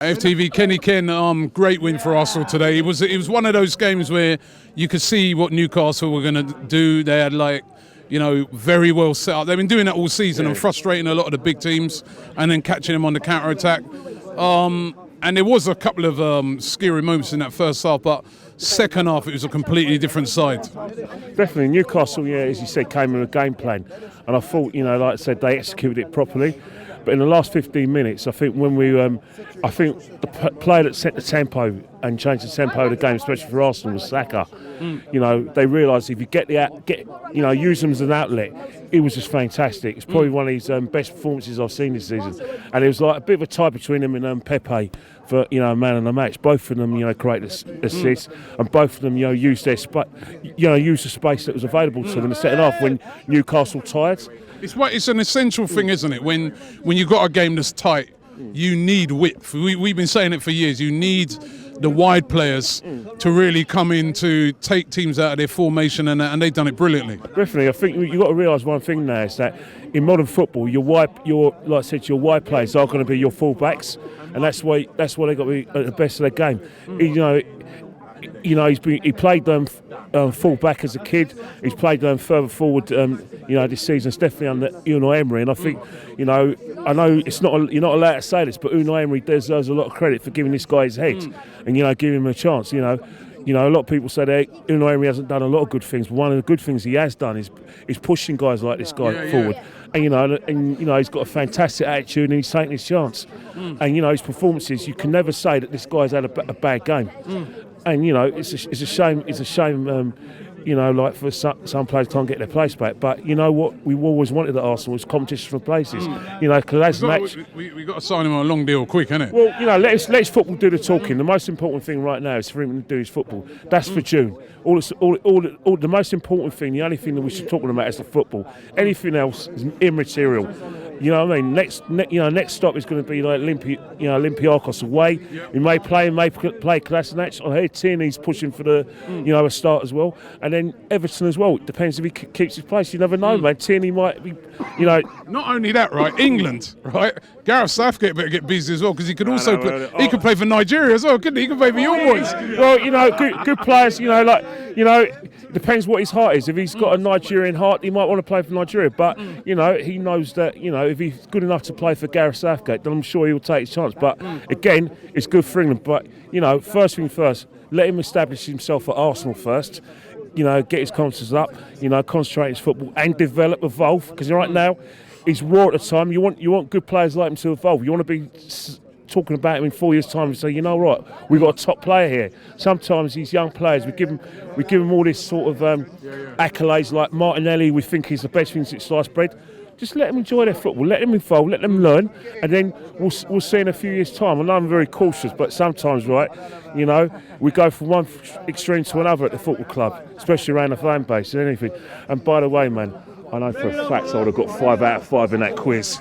AFTV, Kenny Ken, great win for Arsenal today. It was one of those games where you could see what Newcastle were going to do. They had very well set up. They've been doing that all season and frustrating a lot of the big teams and then catching them on the counter-attack. And there was a couple of scary moments in that first half, but second half it was a completely different side. Definitely, Newcastle, as you said, came with a game plan. And I thought, like I said, they executed it properly. But in the last 15 minutes, I think when I think the player that set the tempo and changed the tempo of the game, especially for Arsenal, was Saka. They realised if you use them as an outlet, it was just fantastic. It's probably one of his best performances I've seen this season. And it was like a bit of a tie between him and Pepe for man of the match. Both of them, created assists, and both of them, used their used the space that was available to them in the second half when Newcastle tired. It's an essential thing, isn't it? When you've got a game that's tight, you need width. We've been saying it for years. You need the wide players to really come in to take teams out of their formation, and they've done it brilliantly. Definitely, I think you've got to realise one thing now is that in modern football, your wide players are going to be your full-backs, and that's why they've got to be at the best of their game. He played full back as a kid. He's played further forward. This season, it's definitely under Unai Emery. And I think, I know you're not allowed to say this, but Unai Emery deserves a lot of credit for giving this guy his head and giving him a chance. A lot of people say that Unai Emery hasn't done a lot of good things, but one of the good things he has done is pushing guys like this guy forward. And he's got a fantastic attitude and he's taking his chance. And his performances, you can never say that this guy's had a bad game. And it's a shame. It's a shame. For some players can't get their place back. But you know what? We always wanted at Arsenal was competition for places. We got to sign him on a long deal quick, innit? Well, let his football do the talking. The most important thing right now is for him to do his football. That's for June. The most important thing, the only thing that we should talk about is the football. Anything else is immaterial. You know what I mean? Next stop is going to be like Olympiacos away. We may play Kolasinac. I heard Tierney's pushing for a start as well, and then Everton as well. It depends if he keeps his place. You never know, man. Tierney might be, Not only that, right? England, right? Gareth Southgate better get busy as well because he could also play. He could play for Nigeria as well, couldn't he? He could play for your boys. Well, good players. It depends what his heart is. If he's got a Nigerian heart, he might want to play for Nigeria. But he knows that if he's good enough to play for Gareth Southgate, then I'm sure he'll take his chance. But again, it's good for England. But first thing first, let him establish himself at Arsenal first. Get his confidence up. Concentrate his football and develop, evolve. Because right now, he's raw at the time. You want good players like him to evolve. You want to be talking about him in 4 years' time and say, we've got a top player here. Sometimes these young players, we give them all this sort of accolades like Martinelli. We think he's the best thing since sliced bread. Just let them enjoy their football, let them evolve, let them learn, and then we'll see in a few years' time. I know I'm very cautious, but sometimes, right, we go from one extreme to another at the football club, especially around the fan base and anything. And by the way, man, I know for a fact I would have got 5 out of 5 in that quiz.